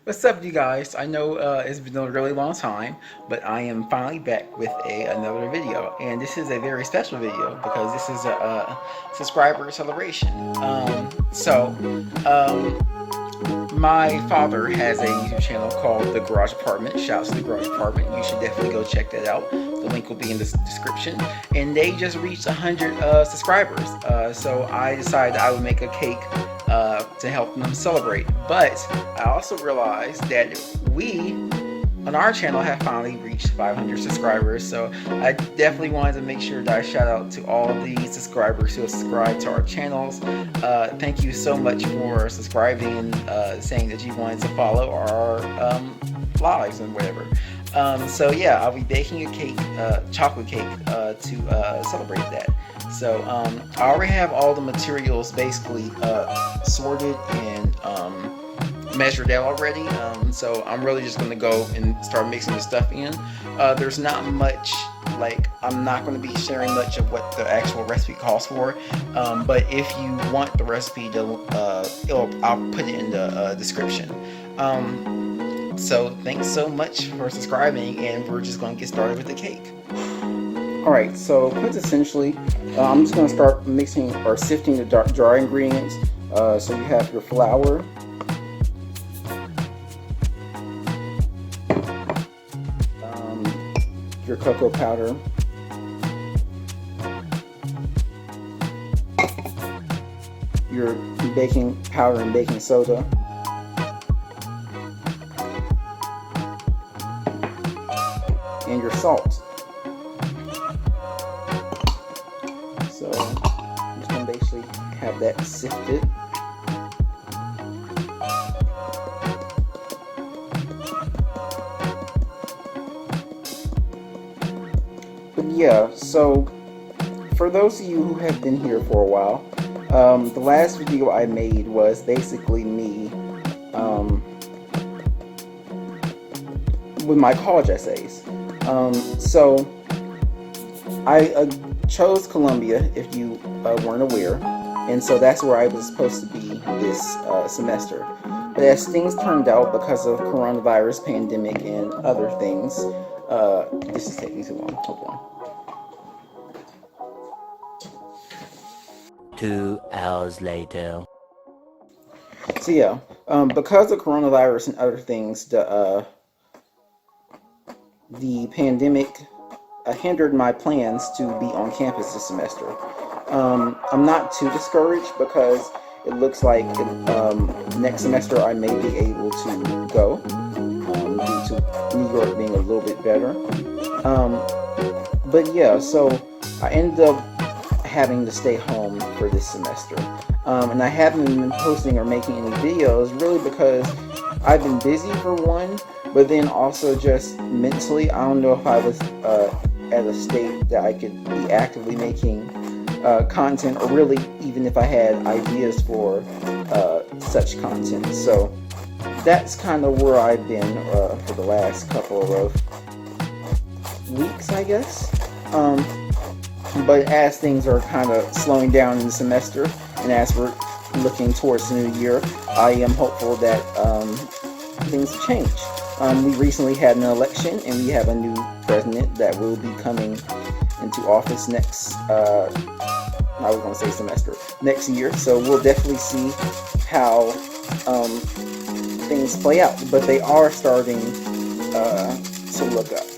What's up, you guys? I know it's been a really long time, but I am finally back with another video, and this is a very special video because this is a subscriber celebration. Um, my father has a YouTube channel called The Garage Apartment. Shouts to The Garage Apartment. You should definitely go check that out. The link will be in the description. And they just reached 100 subscribers. So I decided I would make a cake to help them celebrate. But I also realized that we on our channel have finally reached 500 subscribers, so I definitely wanted to make sure that I shout out to all the subscribers who have subscribed to our channels. Thank you so much for subscribing and saying that you wanted to follow our lives and whatever. So yeah, I'll be baking a cake, chocolate cake, to celebrate that. So I already have all the materials basically sorted and measured out already, so I'm really just going to go and start mixing the stuff in. There's not much, like, I'm not going to be sharing much of what the actual recipe calls for, but if you want the recipe, I'll put it in the description. So thanks so much for subscribing, and we're just going to get started with the cake. Alright, so essentially, I'm just going to start mixing or sifting the dry ingredients. So you have your flour, your cocoa powder, your baking powder and baking soda, and your salt. So I'm just going to basically have that sifted. But yeah, so for those of you who have been here for a while, the last video I made was basically me with my college essays. So I chose Columbia, if you weren't aware, and so that's where I was supposed to be this semester. But as things turned out, because of coronavirus pandemic and other things, this is taking too long. Hold on. 2 hours later. So yeah, because of coronavirus and other things, the pandemic hindered my plans to be on campus this semester. I'm not too discouraged because it looks like next semester I may be able to go due to New York being a little bit better. But yeah, so I ended up having to stay home for this semester. And I haven't been posting or making any videos really because I've been busy for one, but then also just mentally, I don't know if I was at a state that I could be actively making content, or really even if I had ideas for such content. So that's kind of where I've been for the last couple of weeks, I guess. But as things are kind of slowing down in the semester, and as we're looking towards the new year, I am hopeful that things will change. We recently had an election, and we have a new president that will be coming into office next, I was going to say semester, next year. So we'll definitely see how things play out. But they are starting to look up.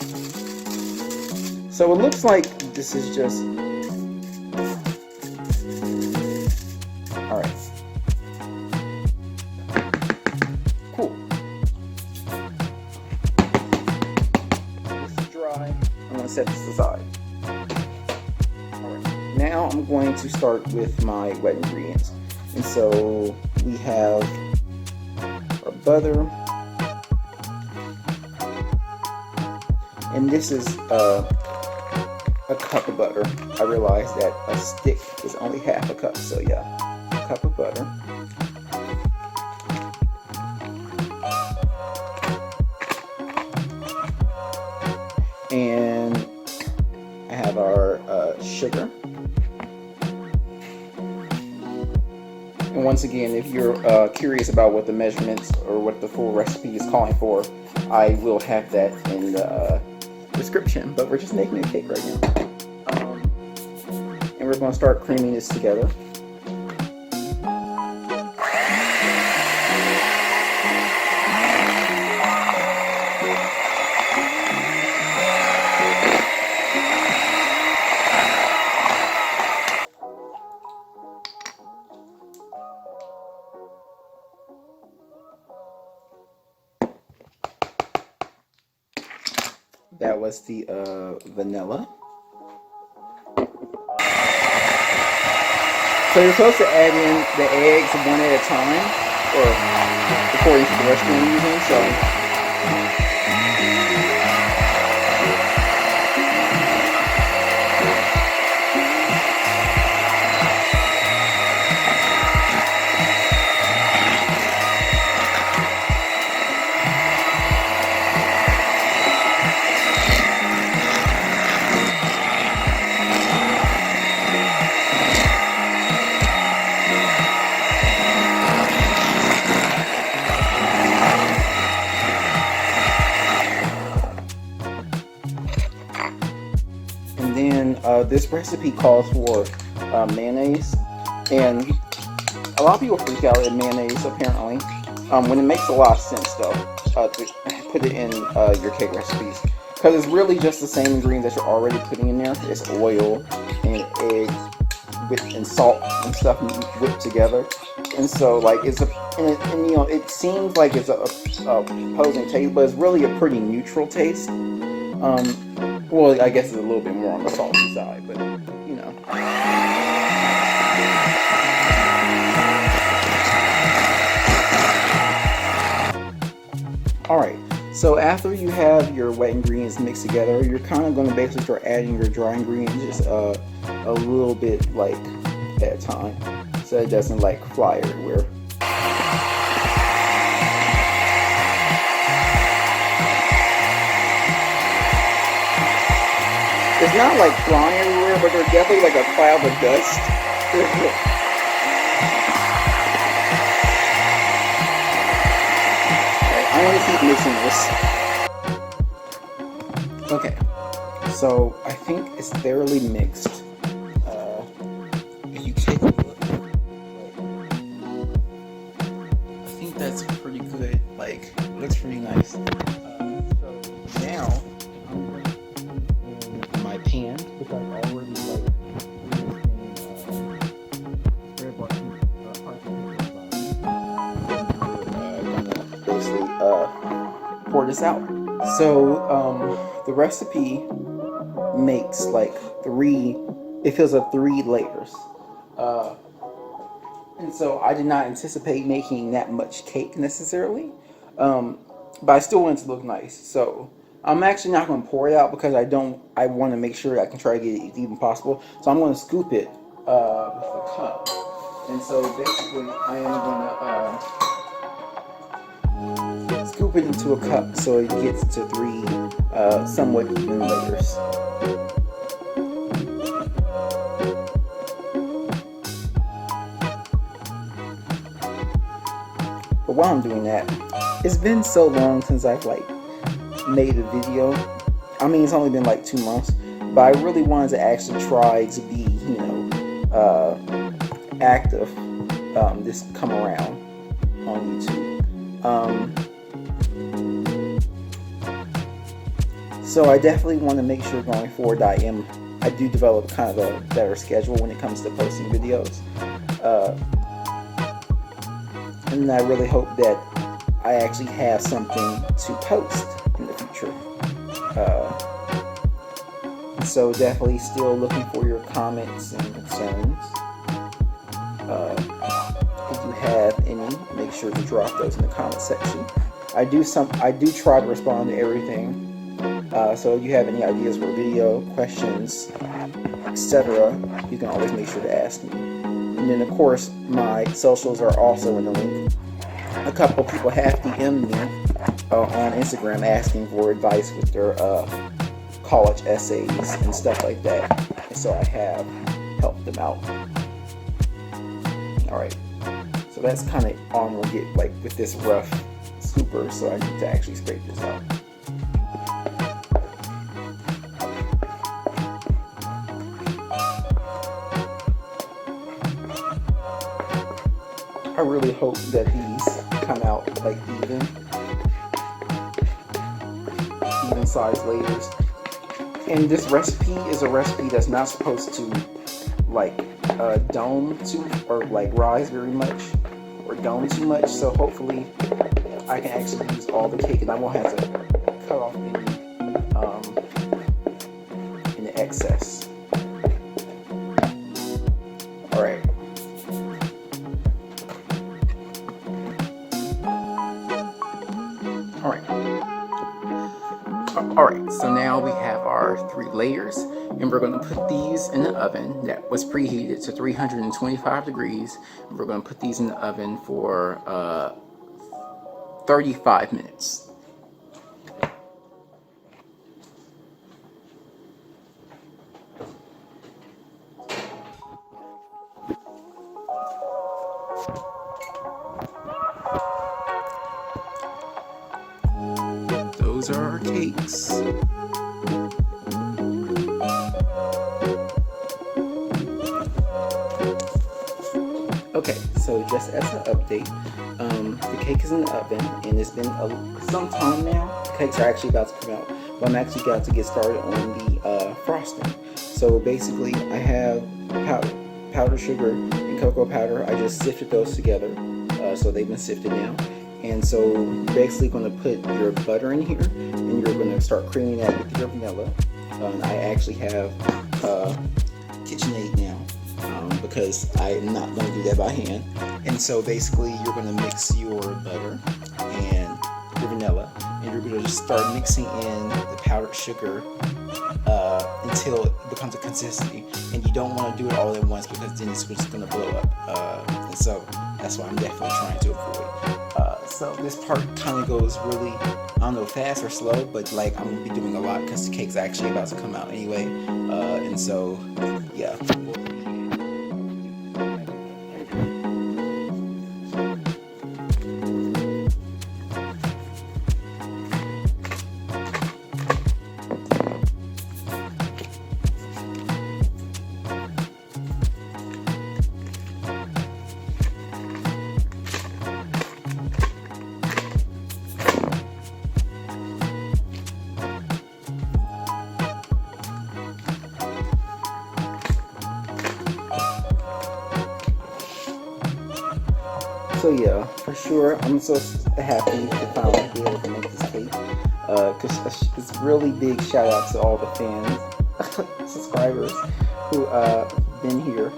So it looks like this is just... Alright. Cool. This is dry. I'm going to set this aside. Alright. Now I'm going to start with my wet ingredients. And so we have our butter. And this is a cup of butter. I realized that a stick is only half a cup, so yeah, a cup of butter. And I have our sugar. And once again, if you're curious about what the measurements or what the full recipe is calling for, I will have that in the description. But we're just making a cake right now. And we're going to start creaming this together. That was the vanilla. So you're supposed to add in the eggs one at a time, or according to the recipe I'm using. So this recipe calls for mayonnaise, and a lot of people freak out at mayonnaise apparently, when it makes a lot of sense though, to put it in your cake recipes, because it's really just the same ingredients that you're already putting in there. It's oil and egg and salt and stuff whipped together, and so like it's a and you know, it seems like it's a opposing taste, but it's really a pretty neutral taste. Well, I guess it's a little bit more on the salty side, but you know. Alright, so after you have your wet ingredients mixed together, you're kind of going to basically start adding your dry ingredients just a little bit like at a time, so it doesn't like fly everywhere. It's not like flying everywhere, but there's definitely like a cloud of dust. I'm gonna keep mixing this. Okay, so I think it's thoroughly mixed. If you take a look, I think that's pretty good. Like, it looks pretty nice. So now I'm going to my pan, which I've already like basically pour this out. So the recipe makes like it feels like 3 layers, and so I did not anticipate making that much cake necessarily, but I still want it to look nice. So I'm actually not going to pour it out because I want to make sure I can try to get it as even possible. So I'm going to scoop it with a cup. And so basically I am going to scoop it into a cup so it gets to 3 somewhat even layers. But while I'm doing that, it's been so long since I've like made a video. I mean, it's only been like 2 months, but I really wanted to actually try to be, you know, active this come around on YouTube. So I definitely want to make sure going forward I do develop kind of a better schedule when it comes to posting videos, and I really hope that I actually have something to post in the future. So definitely still looking for your comments and concerns. If you have any, make sure to drop those in the comment section. I do try to respond to everything. So if you have any ideas for a video, questions, etc., you can always make sure to ask me. And then of course my socials are also in the link. A couple people have DM'd me on Instagram asking for advice with their college essays and stuff like that, and so I have helped them out. Alright, So that's kind of all I'm gonna get like with this rough scooper. So I need to actually scrape this out. I really hope that these come out like even size layers. And this recipe is a recipe that's not supposed to like dome too or like rise very much or dome too much. So hopefully I can actually use all the cake and I won't have to cut off any excess. All right. Alright, so now we have our 3 layers, and we're going to put these in the oven that was preheated to 325 degrees. And we're going to put these in the oven for 35 minutes. Those are our cakes. Okay, so just as an update, the cake is in the oven and it's been some time now. The cakes are actually about to come out, but I'm actually about to get started on the frosting. So basically, I have powdered sugar and cocoa powder. I just sifted those together, so they've been sifted now. And so you're basically going to put your butter in here, and you're going to start creaming that with your vanilla. I actually have KitchenAid now because I'm not going to do that by hand. And so basically you're going to mix your butter and your vanilla, and you're going to just start mixing in the powdered sugar until it becomes a consistency. And you don't want to do it all at once because then it's just going to blow up. And so that's what I'm definitely trying to avoid. So this part kind of goes really, I don't know, fast or slow, but like I'm gonna be doing a lot because the cake's actually about to come out anyway. And so, yeah. So yeah, for sure, I'm so happy to finally be able to make this cake. Because it's really big shout out to all the fans, subscribers who been here.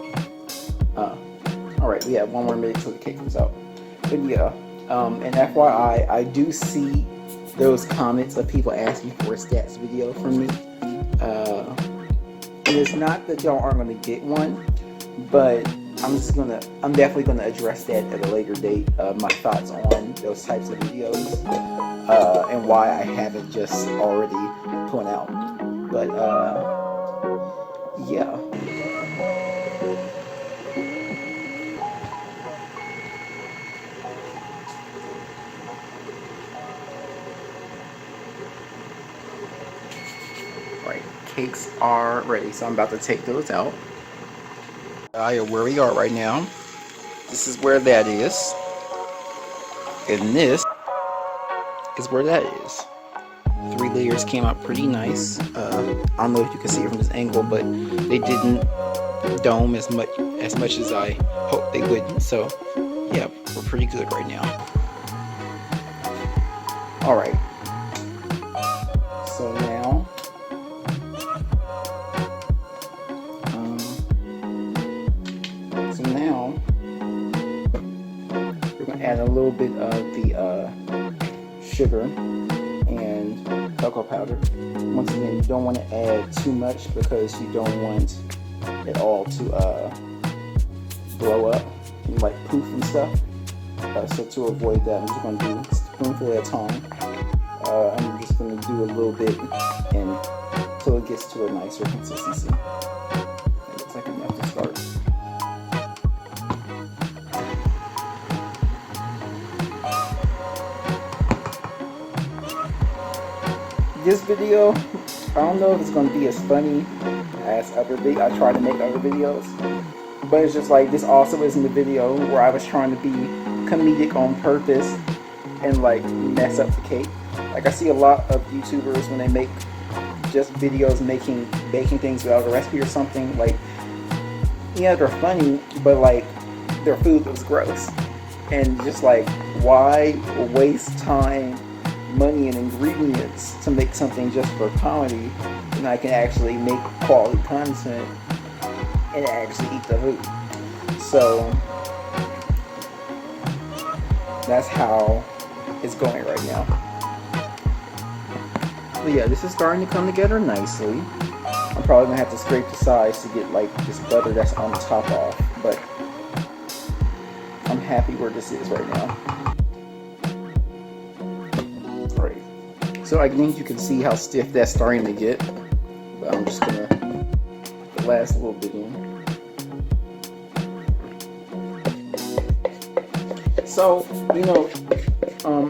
Alright, we have 1 more minute till the cake comes out. But yeah, and FYI, I do see those comments of people asking for a stats video from me. And it's not that y'all aren't going to get one, but I'm definitely gonna address that at a later date. My thoughts on those types of videos and why I haven't just already put out. But yeah. Alright, cakes are ready, so I'm about to take those out. Where we are right now. This is where that is. And this is where that is. 3 layers came out pretty nice. I don't know if you can see it from this angle, but they didn't dome as much as I hoped they wouldn't. So yeah, we're pretty good right now. Alright. So now we're going to add a little bit of the sugar and cocoa powder. Once again, you don't want to add too much because you don't want it all to blow up and like poof and stuff. So to avoid that, I'm just going to do a spoonful at a time. I'm just going to do a little bit until it gets to a nicer consistency. It looks like enough to start. this video, I don't know if it's going to be as funny as other videos. I try to make other videos, but it's just like this also isn't the video where I was trying to be comedic on purpose and like mess up the cake. Like I see a lot of YouTubers when they make just videos making baking things without a recipe or something, like yeah, they're funny, but like their food was gross. And just like, why waste time, money, and ingredients to make something just for comedy when I can actually make quality content and actually eat the food? So that's how it's going right now. But yeah, this is starting to come together nicely. I'm probably gonna have to scrape the sides to get like this butter that's on the top off, but I'm happy where this is right now. Alright, so I think you can see how stiff that's starting to get, but I'm just gonna put the last little bit in. So, you know,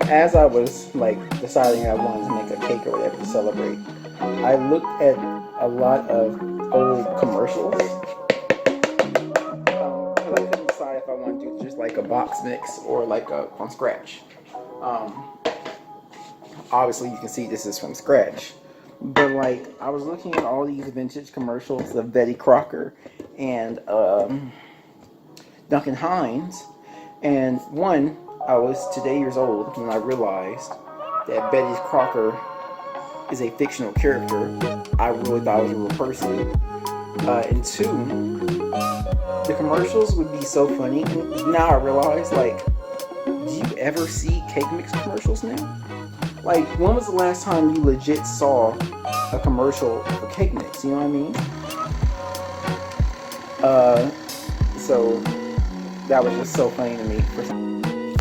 as I was like deciding I wanted to make a cake or whatever to celebrate, I looked at a lot of old commercials. I couldn't decide if I want to do just like a box mix or like a from scratch. Obviously you can see this is from scratch, but like I was looking at all these vintage commercials of Betty Crocker and Duncan Hines, and one, I was today years old when I realized that Betty Crocker is a fictional character. I really thought it was a real person. And two, the commercials would be so funny. And now I realize, like, do you ever see cake mix commercials now? Like, when was the last time you legit saw a commercial for cake mix? You know what I mean? So that was just so funny to me.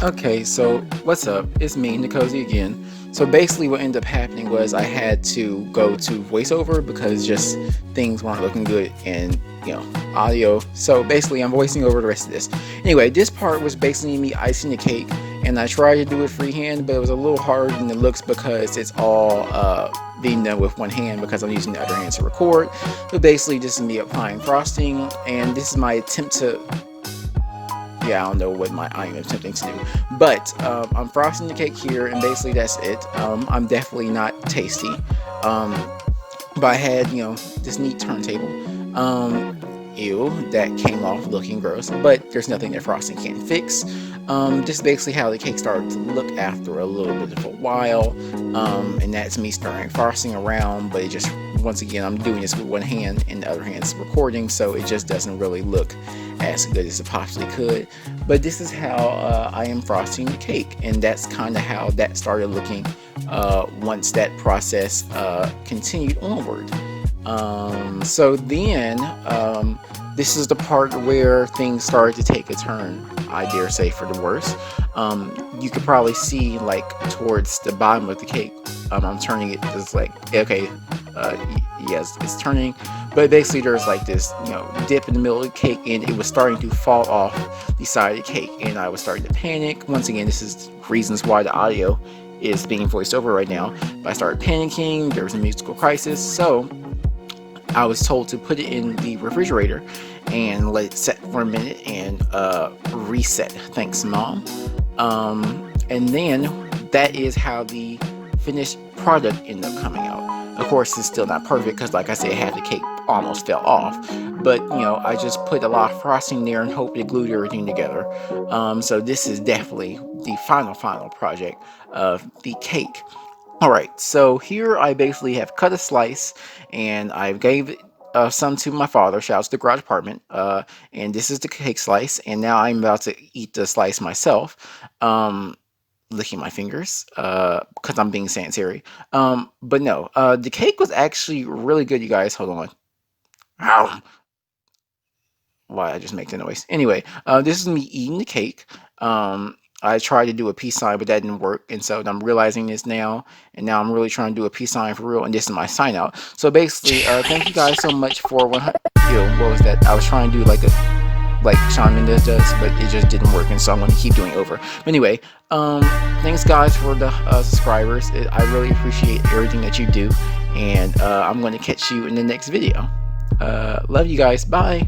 Okay, so what's up? It's me, Nikosi again. So basically what ended up happening was I had to go to voiceover because just things weren't looking good in, you know, audio. So basically I'm voicing over the rest of this. Anyway, this part was basically me icing the cake, and I tried to do it freehand, but it was a little harder than it looks because it's all being done with one hand because I'm using the other hand to record. So basically this is me applying frosting, and this is my attempt to, yeah, I don't know what I'm attempting to do, but I'm frosting the cake here, and basically that's it. I'm definitely not tasty, but I had, you know, this neat turntable. Ew, that came off looking gross, but there's nothing that frosting can't fix. Just basically how the cake started to look after a little bit of a while, and that's me stirring frosting around, but it just, once again, I'm doing this with one hand and the other hand's recording, so it just doesn't really look as good as it possibly could. But this is how I am frosting the cake, and that's kind of how that started looking once that process continued onward. So then this is the part where things started to take a turn, I dare say, for the worse. You could probably see, like, towards the bottom of the cake, I'm turning it, it's like, okay, yes, it's turning, but basically there's like this, you know, dip in the middle of the cake, and it was starting to fall off the side of the cake, and I was starting to panic. Once again, this is reasons why the audio is being voiced over right now, but I started panicking. There was a musical crisis, so I was told to put it in the refrigerator and let it set for a minute and reset. Thanks, Mom. And then that is how the finished product ended up coming out. Of course, it's still not perfect because, like I said, half the cake almost fell off. But, you know, I just put a lot of frosting there and hoped it glued everything together. So this is definitely the final project of the cake. Alright, so here I basically have cut a slice, and I gave some to my father. Shouts to the garage apartment. And this is the cake slice, and now I'm about to eat the slice myself. Licking my fingers because I'm being sanitary. But no, the cake was actually really good, you guys. Hold on. Ow. Why I just make the noise? Anyway, this is me eating the cake. I tried to do a peace sign, but that didn't work, and so I'm realizing this now, and now I'm really trying to do a peace sign for real, and this is my sign out. So basically, thank you guys so much for 100. Ew, what was that? I was trying to do like a like Shawn Mendes does, but it just didn't work, and so I'm going to keep doing it over. But anyway, thanks guys for the subscribers. I really appreciate everything that you do, and I'm going to catch you in the next video. Love you guys. Bye.